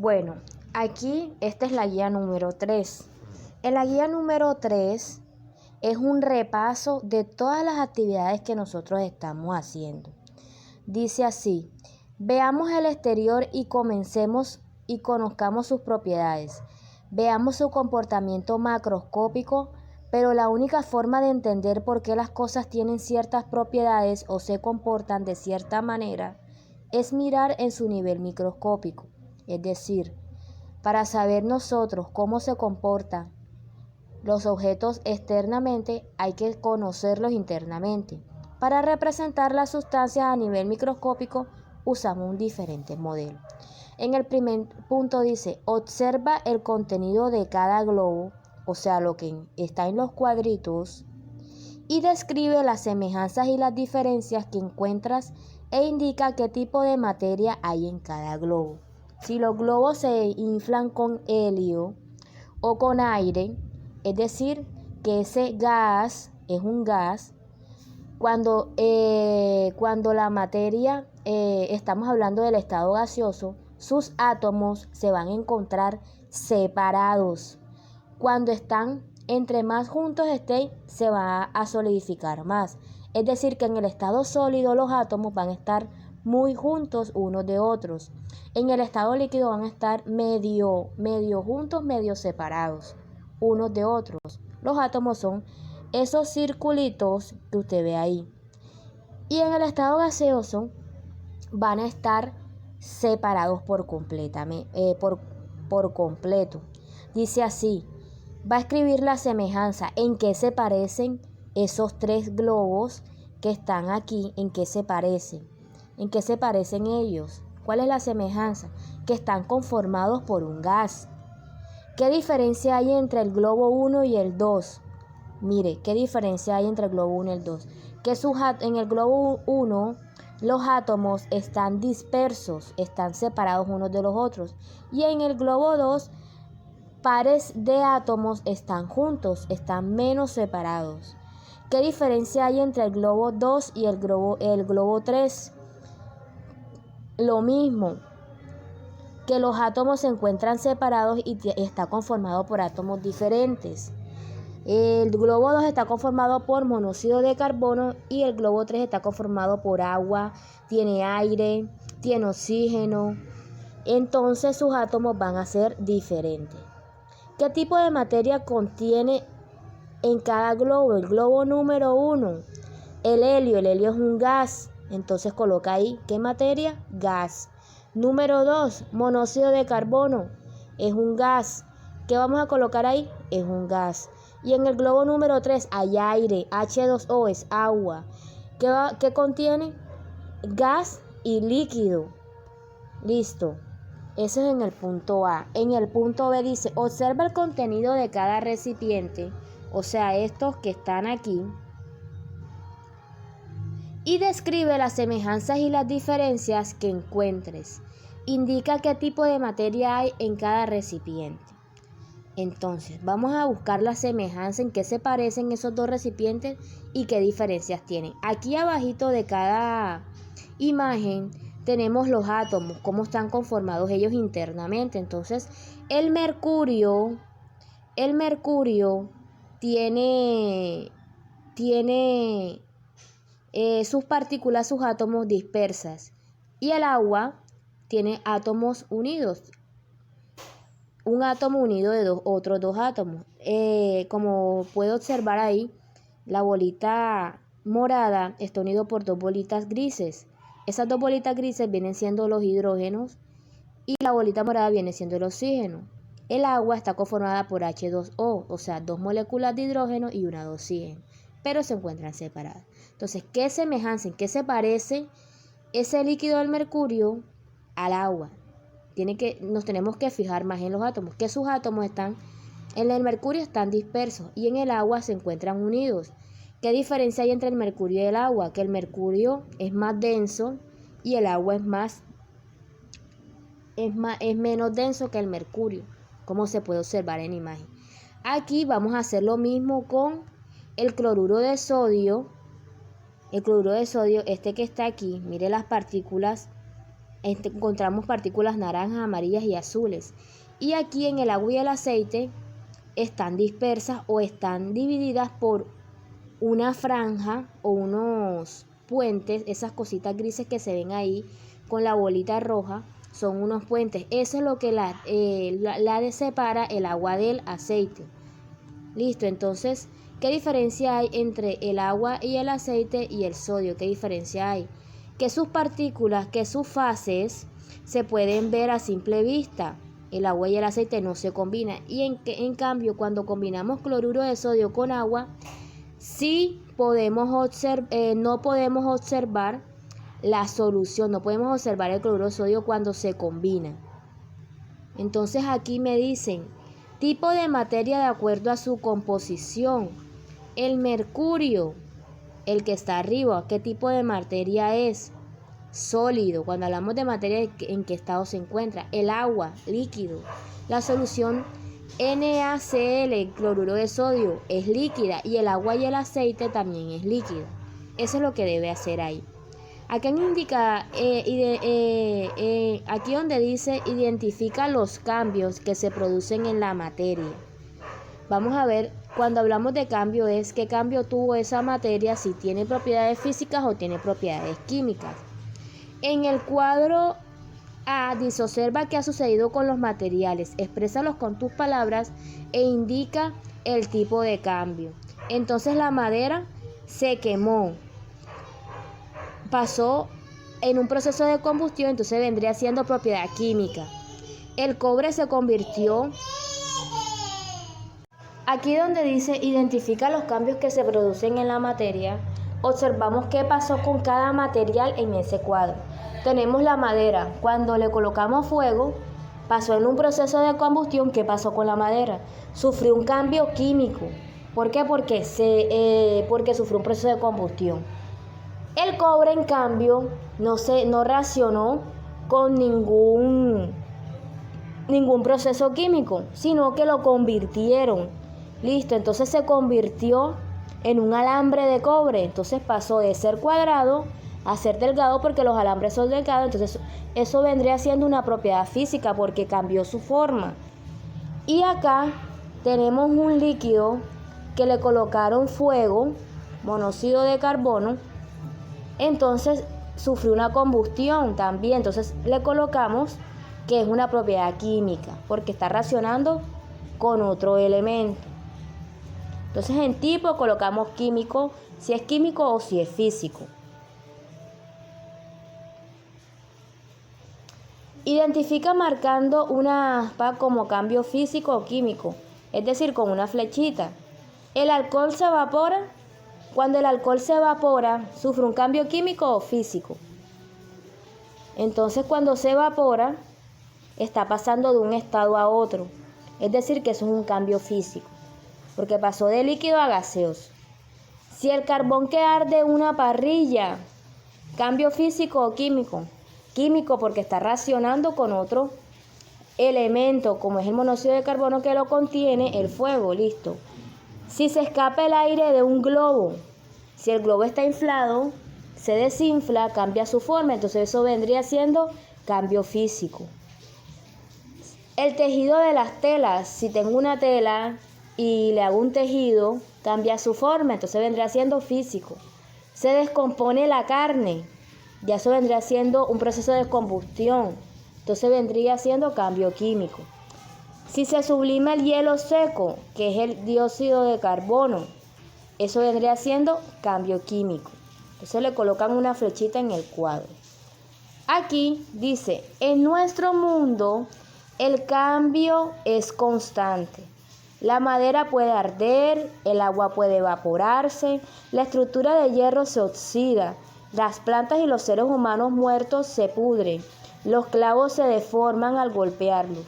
Bueno, aquí esta es la guía número 3. En la guía número 3 es un repaso de todas las actividades que nosotros estamos haciendo. Dice así: veamos el exterior y comencemos y conozcamos sus propiedades. Veamos su comportamiento macroscópico, pero la única forma de entender por qué las cosas tienen ciertas propiedades o se comportan de cierta manera es mirar en su nivel microscópico. Es decir, para saber nosotros cómo se comportan los objetos externamente, hay que conocerlos internamente. Para representar las sustancias a nivel microscópico, usamos un diferente modelo. En el primer punto dice: observa el contenido de cada globo, o sea, lo que está en los cuadritos, y describe las semejanzas y las diferencias que encuentras e indica qué tipo de materia hay en cada globo. Si los globos se inflan con helio o con aire, es decir, que ese gas es un gas. Cuando la materia, estamos hablando del estado gaseoso, sus átomos se van a encontrar separados. Cuando están, entre más juntos estén, se va a solidificar más. Es decir, que en el estado sólido los átomos van a estar muy juntos unos de otros. En el estado líquido van a estar medio juntos, medio separados unos de otros. Los átomos son esos circulitos que usted ve ahí. Y en el estado gaseoso van a estar separados por completo. Dice así: va a escribir la semejanza, en qué se parecen esos tres globos que están aquí, en qué se parecen ellos. ¿Cuál es la semejanza? Que están conformados por un gas. ¿Qué diferencia hay entre el globo 1 y el 2? Mire, ¿qué diferencia hay entre el globo 1 y el 2? Que en el globo 1 los átomos están dispersos, están separados unos de los otros. Y en el globo 2, pares de átomos están juntos, están menos separados. ¿Qué diferencia hay entre el globo 2 y el globo 3? Lo mismo, que los átomos se encuentran separados y está conformado por átomos diferentes. El globo 2 está conformado por monóxido de carbono y el globo 3 está conformado por agua, tiene aire, tiene oxígeno. Entonces sus átomos van a ser diferentes. ¿Qué tipo de materia contiene en cada globo? El globo número 1, el helio. El helio es un gas, entonces coloca ahí, ¿qué materia? Gas. Número 2, monóxido de carbono, es un gas. ¿Qué vamos a colocar ahí? Es un gas. Y en el globo número 3 hay aire, H2O es agua. ¿Qué contiene? Gas y líquido. Listo. Eso es en el punto A. En el punto B dice: observa el contenido de cada recipiente, o sea, estos que están aquí, y describe las semejanzas y las diferencias que encuentres. Indica qué tipo de materia hay en cada recipiente. Entonces, vamos a buscar la semejanza, en qué se parecen esos dos recipientes y qué diferencias tienen. Aquí abajito de cada imagen tenemos los átomos, cómo están conformados ellos internamente. Entonces, el mercurio tiene sus partículas, sus átomos dispersas, y el agua tiene átomos unidos, un átomo unido de otros dos átomos. Como puedo observar ahí, la bolita morada está unido por dos bolitas grises. Esas dos bolitas grises vienen siendo los hidrógenos y la bolita morada viene siendo el oxígeno. El agua está conformada por H2O, o sea, dos moléculas de hidrógeno y una de oxígeno, pero se encuentran separadas. Entonces, ¿qué semejanza, en qué se parece ese líquido del mercurio al agua? Nos tenemos que fijar más en los átomos, que sus átomos están, en el mercurio están dispersos y en el agua se encuentran unidos. ¿Qué diferencia hay entre el mercurio y el agua? Que el mercurio es más denso y el agua es menos denso que el mercurio, como se puede observar en imagen. Aquí vamos a hacer lo mismo con el cloruro de sodio. El cloruro de sodio, este que está aquí, mire las partículas encontramos partículas naranjas, amarillas y azules. Y aquí en el agua y el aceite están dispersas o están divididas por una franja o unos puentes, esas cositas grises que se ven ahí con la bolita roja, son unos puentes. Eso es lo que la separa el agua del aceite. Listo, entonces, ¿qué diferencia hay entre el agua y el aceite y el sodio? ¿Qué diferencia hay? Que sus partículas, que sus fases se pueden ver a simple vista. El agua y el aceite no se combinan. Y en cambio, cuando combinamos cloruro de sodio con agua, sí no podemos observar la solución, no podemos observar el cloruro de sodio cuando se combina. Entonces aquí me dicen, tipo de materia de acuerdo a su composición. El mercurio, el que está arriba, ¿qué tipo de materia es? Sólido. Cuando hablamos de materia, ¿en qué estado se encuentra? El agua, líquido. La solución NaCl, cloruro de sodio, es líquida y el agua y el aceite también es líquido. Eso es lo que debe hacer ahí. Aquí indica, aquí donde dice identifica los cambios que se producen en la materia. Vamos a ver, cuando hablamos de cambio es qué cambio tuvo esa materia, si tiene propiedades físicas o tiene propiedades químicas. En el cuadro A dice, observa qué ha sucedido con los materiales, exprésalos con tus palabras e indica el tipo de cambio. Entonces la madera se quemó, pasó en un proceso de combustión, entonces vendría siendo propiedad química. El cobre se convirtió, aquí donde dice identifica los cambios que se producen en la materia, observamos qué pasó con cada material en ese cuadro. Tenemos la madera, cuando le colocamos fuego, pasó en un proceso de combustión. ¿Qué pasó con la madera? Sufrió un cambio químico. ¿Por qué? Porque sufrió un proceso de combustión. El cobre, en cambio, no reaccionó con ningún proceso químico, sino que lo convirtieron. Listo, entonces se convirtió en un alambre de cobre. Entonces pasó de ser cuadrado a ser delgado porque los alambres son delgados. Entonces eso vendría siendo una propiedad física porque cambió su forma. Y acá tenemos un líquido que le colocaron fuego, monóxido de carbono. Entonces sufrió una combustión también, entonces le colocamos que es una propiedad química porque está reaccionando con otro elemento. Entonces en tipo colocamos químico, si es químico o si es físico. Identifica marcando una aspa como cambio físico o químico, es decir, con una flechita. El alcohol se evapora. Cuando el alcohol se evapora, ¿sufre un cambio químico o físico? Entonces, cuando se evapora, está pasando de un estado a otro. Es decir, que eso es un cambio físico, porque pasó de líquido a gaseoso. Si el carbón que arde en una parrilla, ¿cambio físico o químico? Químico, porque está reaccionando con otro elemento, como es el monóxido de carbono que lo contiene, el fuego, listo. Si se escapa el aire de un globo, si el globo está inflado, se desinfla, cambia su forma, entonces eso vendría siendo cambio físico. El tejido de las telas, si tengo una tela y le hago un tejido, cambia su forma, entonces vendría siendo físico. Se descompone la carne, ya eso vendría siendo un proceso de combustión, entonces vendría siendo cambio químico. Si se sublima el hielo seco, que es el dióxido de carbono, eso vendría siendo cambio químico. Entonces le colocan una flechita en el cuadro. Aquí dice, en nuestro mundo el cambio es constante. La madera puede arder, el agua puede evaporarse, la estructura de hierro se oxida, las plantas y los seres humanos muertos se pudren, los clavos se deforman al golpearlos.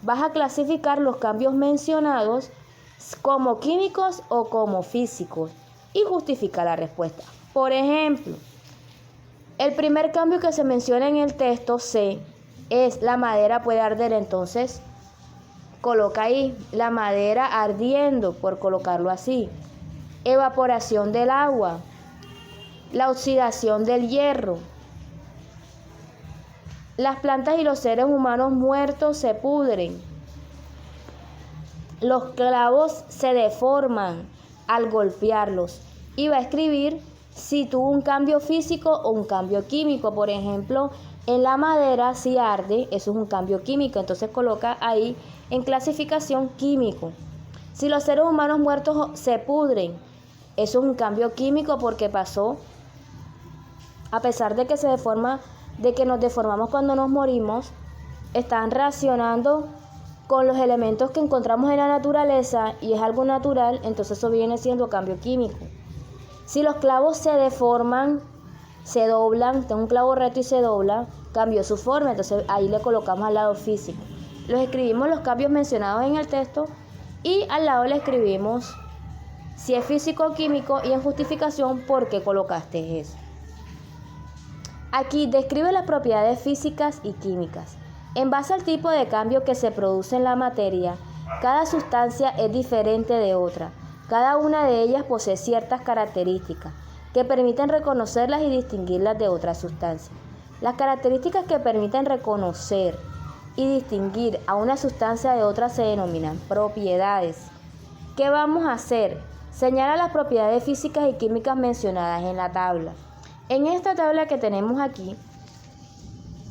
Vas a clasificar los cambios mencionados como químicos o como físicos y justifica la respuesta. Por ejemplo, el primer cambio que se menciona en el texto C es la madera puede arder, entonces coloca ahí la madera ardiendo por colocarlo así. Evaporación del agua, la oxidación del hierro. Las plantas y los seres humanos muertos se pudren. Los clavos se deforman al golpearlos. Y va a escribir si tuvo un cambio físico o un cambio químico. Por ejemplo, en la madera si arde, eso es un cambio químico. Entonces coloca ahí en clasificación químico. Si los seres humanos muertos se pudren, eso es un cambio químico porque pasó, a pesar de que se deforma, de que nos deformamos cuando nos morimos, están reaccionando con los elementos que encontramos en la naturaleza y es algo natural, entonces eso viene siendo cambio químico. Si los clavos se deforman, se doblan, tengo un clavo recto y se dobla, cambió su forma, entonces ahí le colocamos al lado físico. Los escribimos los cambios mencionados en el texto y al lado le escribimos si es físico o químico y en justificación por qué colocaste eso. Aquí describe las propiedades físicas y químicas. En base al tipo de cambio que se produce en la materia, cada sustancia es diferente de otra. Cada una de ellas posee ciertas características que permiten reconocerlas y distinguirlas de otras sustancias. Las características que permiten reconocer y distinguir a una sustancia de otra se denominan propiedades. ¿Qué vamos a hacer? Señala las propiedades físicas y químicas mencionadas en la tabla. En esta tabla que tenemos aquí,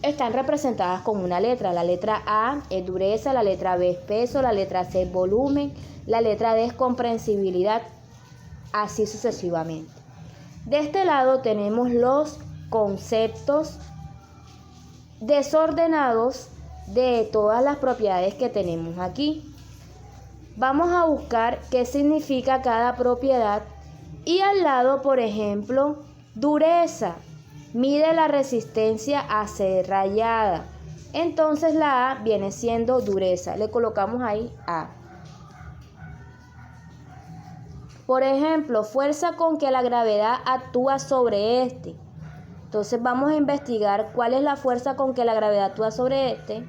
están representadas con una letra. La letra A es dureza, la letra B es peso, la letra C es volumen, la letra D es comprensibilidad, así sucesivamente. De este lado tenemos los conceptos desordenados de todas las propiedades que tenemos aquí. Vamos a buscar qué significa cada propiedad y al lado, por ejemplo, dureza. Mide la resistencia a ser rayada. Entonces la A viene siendo dureza. Le colocamos ahí A. Por ejemplo, fuerza con que la gravedad actúa sobre este. Entonces vamos a investigar cuál es la fuerza con que la gravedad actúa sobre este.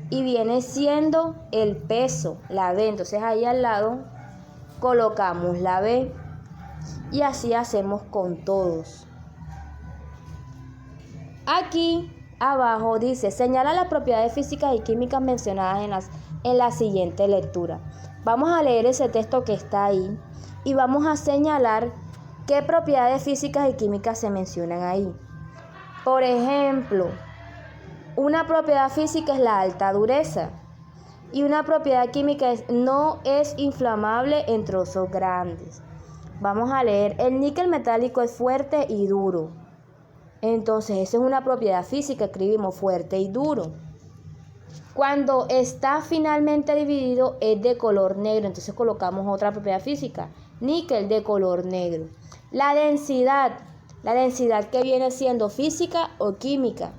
Y viene siendo el peso, la B. Entonces ahí al lado colocamos la B. Y así hacemos con todos. Aquí abajo dice, señala las propiedades físicas y químicas mencionadas en la siguiente lectura. Vamos a leer ese texto que está ahí y vamos a señalar qué propiedades físicas y químicas se mencionan ahí. Por ejemplo, una propiedad física es la alta dureza y una propiedad química no es inflamable en trozos grandes. Vamos a leer, el níquel metálico es fuerte y duro. Entonces, esa es una propiedad física, escribimos fuerte y duro. Cuando está finalmente dividido es de color negro, entonces colocamos otra propiedad física, níquel de color negro. La densidad que viene siendo física o química.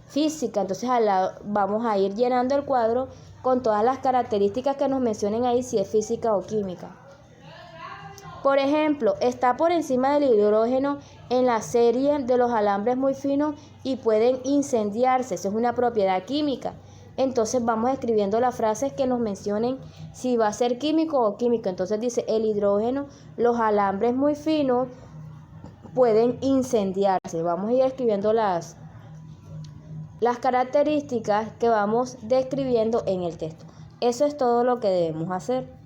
Física, entonces al lado vamos a ir llenando el cuadro con todas las características que nos mencionen ahí si es física o química. Por ejemplo, está por encima del hidrógeno en la serie de los alambres muy finos y pueden incendiarse. Esa es una propiedad química. Entonces vamos escribiendo las frases que nos mencionen si va a ser químico o químico. Entonces dice el hidrógeno, los alambres muy finos pueden incendiarse. Vamos a ir escribiendo las características que vamos describiendo en el texto. Eso es todo lo que debemos hacer.